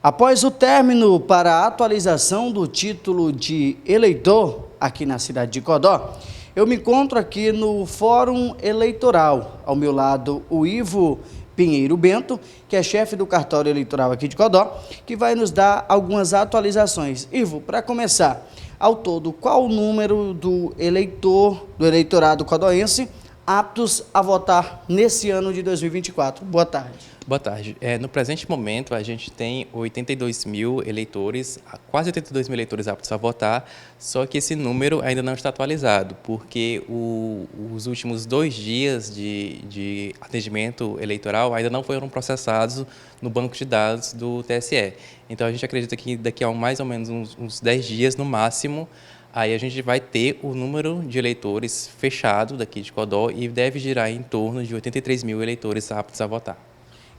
Após o término para a atualização do título de eleitor aqui na cidade de Codó, eu me encontro aqui no Fórum Eleitoral. Ao meu lado, o Ivo Pinheiro Bento, que é chefe do cartório eleitoral aqui de Codó, que vai nos dar algumas atualizações. Ivo, para começar, ao todo, qual o número do eleitorado codoense aptos a votar nesse ano de 2024? Boa tarde. Boa tarde. No presente momento, a gente tem 82 mil eleitores, quase 82 mil eleitores aptos a votar, só que esse número ainda não está atualizado, porque os últimos 2 dias de atendimento eleitoral ainda não foram processados no banco de dados do TSE. Então, a gente acredita que daqui a mais ou menos uns 10 dias, no máximo, aí a gente vai ter o número de eleitores fechado daqui de Codó e deve girar em torno de 83 mil eleitores aptos a votar.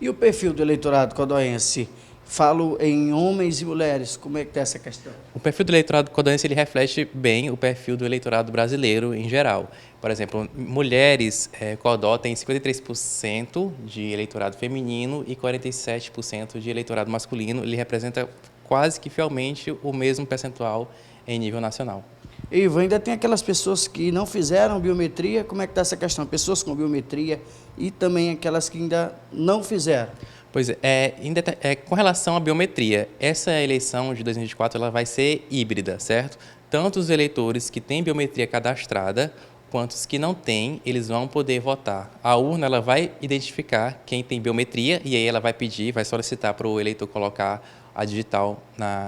E o perfil do eleitorado codoense? Falo em homens e mulheres, como é que está essa questão? O perfil do eleitorado codoense ele reflete bem o perfil do eleitorado brasileiro em geral. Por exemplo, mulheres, Codó tem 53% de eleitorado feminino e 47% de eleitorado masculino. Ele representa quase que fielmente o mesmo percentual em nível nacional. Ivo, ainda tem aquelas pessoas que não fizeram biometria, como é que está essa questão? Pessoas com biometria e também aquelas que ainda não fizeram. Pois é, com relação à biometria, essa eleição de 2024 ela vai ser híbrida, certo? Tanto os eleitores que têm biometria cadastrada, quanto os que não têm, eles vão poder votar. A urna ela vai identificar quem tem biometria e aí ela vai pedir, vai solicitar para o eleitor colocar a digital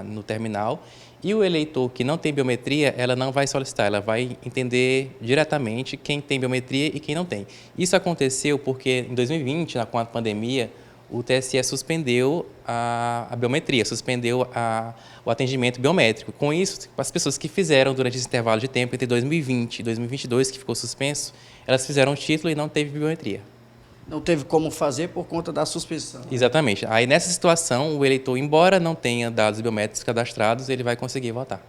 no terminal. E o eleitor que não tem biometria, ela não vai solicitar, ela vai entender diretamente quem tem biometria e quem não tem. Isso aconteceu porque em 2020, com a pandemia, o TSE suspendeu a biometria, suspendeu o atendimento biométrico. Com isso, as pessoas que fizeram durante esse intervalo de tempo, entre 2020 e 2022, que ficou suspenso, elas fizeram o título e não teve biometria. Não teve como fazer por conta da suspensão. Exatamente. Aí, nessa situação, o eleitor, embora não tenha dados biométricos cadastrados, ele vai conseguir votar.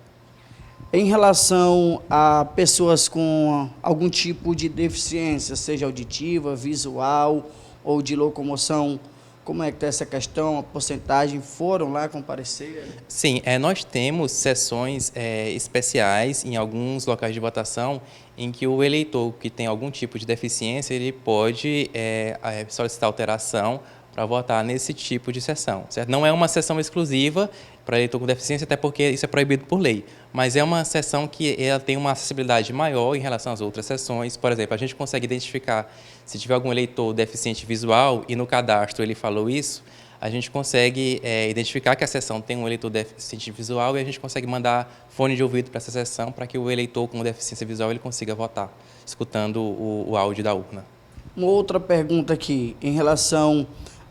Em relação a pessoas com algum tipo de deficiência, seja auditiva, visual ou de locomoção, como é que está essa questão? A porcentagem foram lá comparecer? Sim, nós temos sessões especiais em alguns locais de votação em que o eleitor que tem algum tipo de deficiência, ele pode solicitar alteração para votar nesse tipo de sessão, certo? Não é uma sessão exclusiva para eleitor com deficiência, até porque isso é proibido por lei, mas é uma sessão que ela tem uma acessibilidade maior em relação às outras sessões. Por exemplo, a gente consegue identificar se tiver algum eleitor deficiente visual e no cadastro ele falou isso, a gente consegue identificar que a sessão tem um eleitor deficiente visual e a gente consegue mandar fone de ouvido para essa sessão para que o eleitor com deficiência visual ele consiga votar, escutando o áudio da urna. Uma outra pergunta aqui, em relação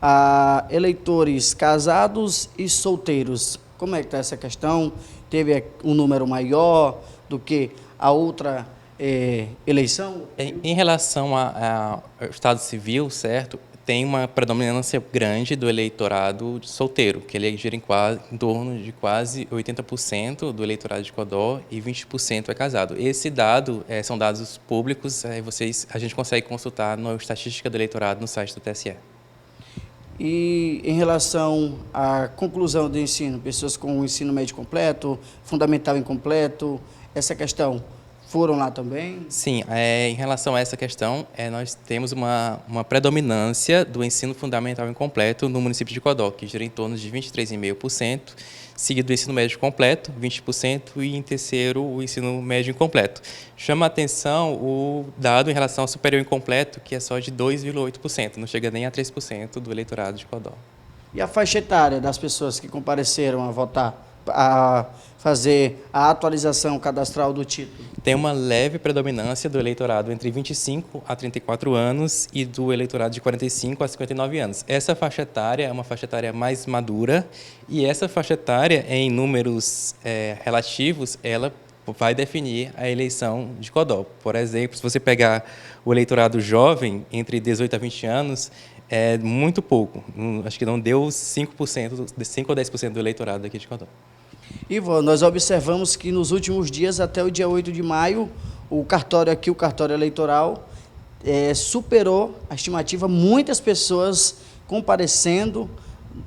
a eleitores casados e solteiros. Como é que está essa questão? Teve um número maior do que a outra eleição? Em relação ao Estado Civil, certo? Tem uma predominância grande do eleitorado solteiro, que ele gira em torno de quase 80% do eleitorado de Codó e 20% é casado. Esse dado são dados públicos, a gente consegue consultar na estatística do eleitorado no site do TSE. E em relação à conclusão do ensino, pessoas com o ensino médio completo, fundamental incompleto, essa questão foram lá também? Sim, em relação a essa questão, nós temos uma predominância do ensino fundamental incompleto no município de Codó, que gira em torno de 23,5%, seguido do ensino médio completo, 20%, e em terceiro, o ensino médio incompleto. Chama a atenção o dado em relação ao superior incompleto, que é só de 2,8%, não chega nem a 3% do eleitorado de Codó. E a faixa etária das pessoas que compareceram a votar, a fazer a atualização cadastral do título? Tem uma leve predominância do eleitorado entre 25 a 34 anos e do eleitorado de 45 a 59 anos. Essa faixa etária é uma faixa etária mais madura e essa faixa etária, em números relativos, ela vai definir a eleição de Codó. Por exemplo, se você pegar o eleitorado jovem, entre 18 a 20 anos, é muito pouco. Acho que não deu 5 ou 10% do eleitorado aqui de Codó. Ivo, nós observamos que nos últimos dias, até o dia 8 de maio, o cartório eleitoral, superou a estimativa, muitas pessoas comparecendo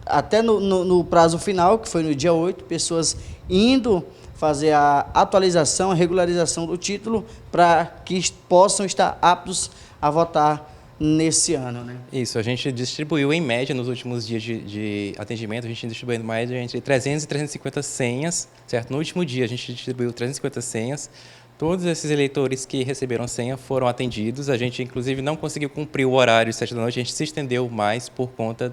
até no prazo final, que foi no dia 8, pessoas indo fazer a atualização, a regularização do título para que possam estar aptos a votar nesse ano, né? Isso, a gente distribuiu em média nos últimos dias de atendimento, a gente distribuiu em média entre 300 e 350 senhas, certo? No último dia a gente distribuiu 350 senhas. Todos esses eleitores que receberam senha foram atendidos. A gente, inclusive, não conseguiu cumprir o horário de 7 da noite, a gente se estendeu mais por conta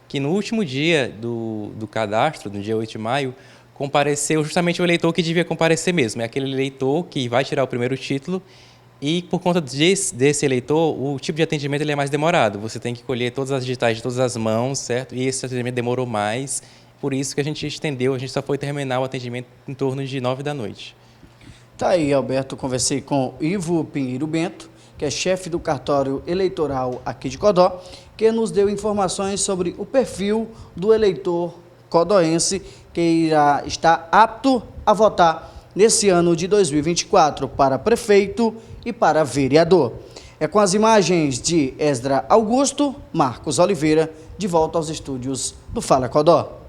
que no último dia do cadastro, no dia 8 de maio, compareceu justamente o eleitor que devia comparecer mesmo. É aquele eleitor que vai tirar o primeiro título e, por conta desse eleitor, o tipo de atendimento ele é mais demorado. Você tem que colher todas as digitais de todas as mãos, certo? E esse atendimento demorou mais, por isso que a gente estendeu, a gente só foi terminar o atendimento em torno de 9 da noite. Tá aí, Alberto, conversei com Ivo Pinheiro Bento, que é chefe do cartório eleitoral aqui de Codó, que nos deu informações sobre o perfil do eleitor codoense que irá estar apto a votar nesse ano de 2024 para prefeito e para vereador. É com as imagens de Esdra Augusto, Marcos Oliveira, de volta aos estúdios do Fala Codó.